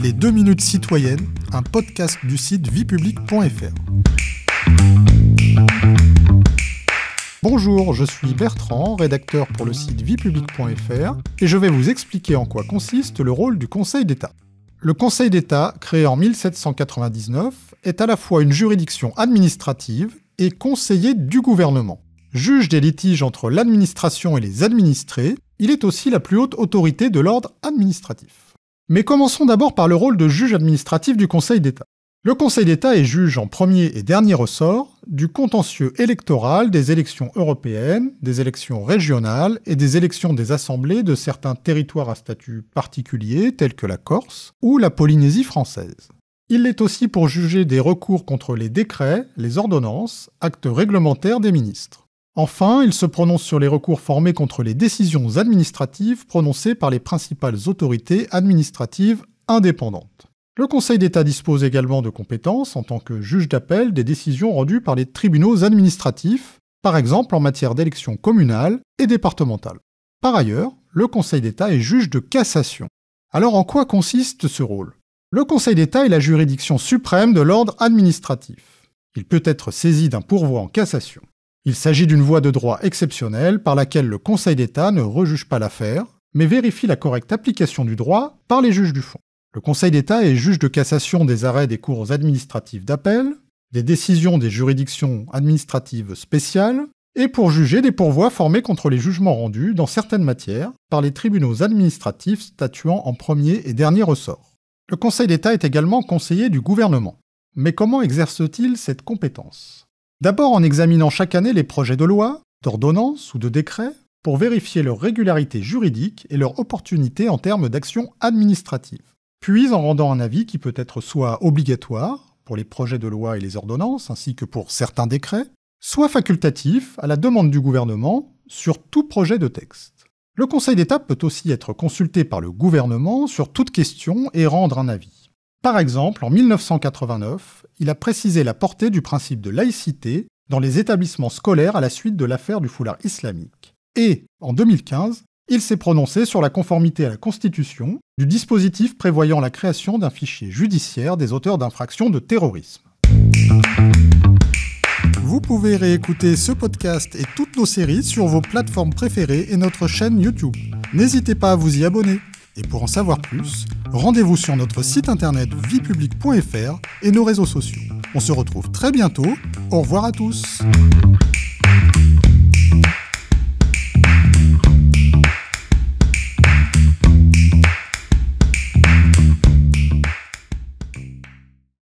Les 2 minutes citoyennes, un podcast du site viepublique.fr. Bonjour, je suis Bertrand, rédacteur pour le site viepublique.fr, et je vais vous expliquer en quoi consiste le rôle du Conseil d'État. Le Conseil d'État, créé en 1799, est à la fois une juridiction administrative et conseiller du gouvernement. Juge des litiges entre l'administration et les administrés, il est aussi la plus haute autorité de l'ordre administratif. Mais commençons d'abord par le rôle de juge administratif du Conseil d'État. Le Conseil d'État est juge en premier et dernier ressort du contentieux électoral des élections européennes, des élections régionales et des élections des assemblées de certains territoires à statut particulier tels que la Corse ou la Polynésie française. Il l'est aussi pour juger des recours contre les décrets, les ordonnances, actes réglementaires des ministres. Enfin, il se prononce sur les recours formés contre les décisions administratives prononcées par les principales autorités administratives indépendantes. Le Conseil d'État dispose également de compétences en tant que juge d'appel des décisions rendues par les tribunaux administratifs, par exemple en matière d'élections communales et départementales. Par ailleurs, le Conseil d'État est juge de cassation. Alors en quoi consiste ce rôle ? Le Conseil d'État est la juridiction suprême de l'ordre administratif. Il peut être saisi d'un pourvoi en cassation. Il s'agit d'une voie de droit exceptionnelle par laquelle le Conseil d'État ne rejuge pas l'affaire, mais vérifie la correcte application du droit par les juges du fond. Le Conseil d'État est juge de cassation des arrêts des cours administratives d'appel, des décisions des juridictions administratives spéciales, et pour juger des pourvois formés contre les jugements rendus dans certaines matières par les tribunaux administratifs statuant en premier et dernier ressort. Le Conseil d'État est également conseiller du gouvernement. Mais comment exerce-t-il cette compétence ? D'abord en examinant chaque année les projets de loi, d'ordonnances ou de décrets pour vérifier leur régularité juridique et leur opportunité en termes d'action administrative. Puis en rendant un avis qui peut être soit obligatoire pour les projets de loi et les ordonnances ainsi que pour certains décrets, soit facultatif à la demande du gouvernement sur tout projet de texte. Le Conseil d'État peut aussi être consulté par le gouvernement sur toute question et rendre un avis. Par exemple, en 1989, il a précisé la portée du principe de laïcité dans les établissements scolaires à la suite de l'affaire du foulard islamique. Et, en 2015, il s'est prononcé sur la conformité à la Constitution du dispositif prévoyant la création d'un fichier judiciaire des auteurs d'infractions de terrorisme. Vous pouvez réécouter ce podcast et toutes nos séries sur vos plateformes préférées et notre chaîne YouTube. N'hésitez pas à vous y abonner. Et pour en savoir plus, rendez-vous sur notre site internet viepublique.fr et nos réseaux sociaux. On se retrouve très bientôt. Au revoir à tous.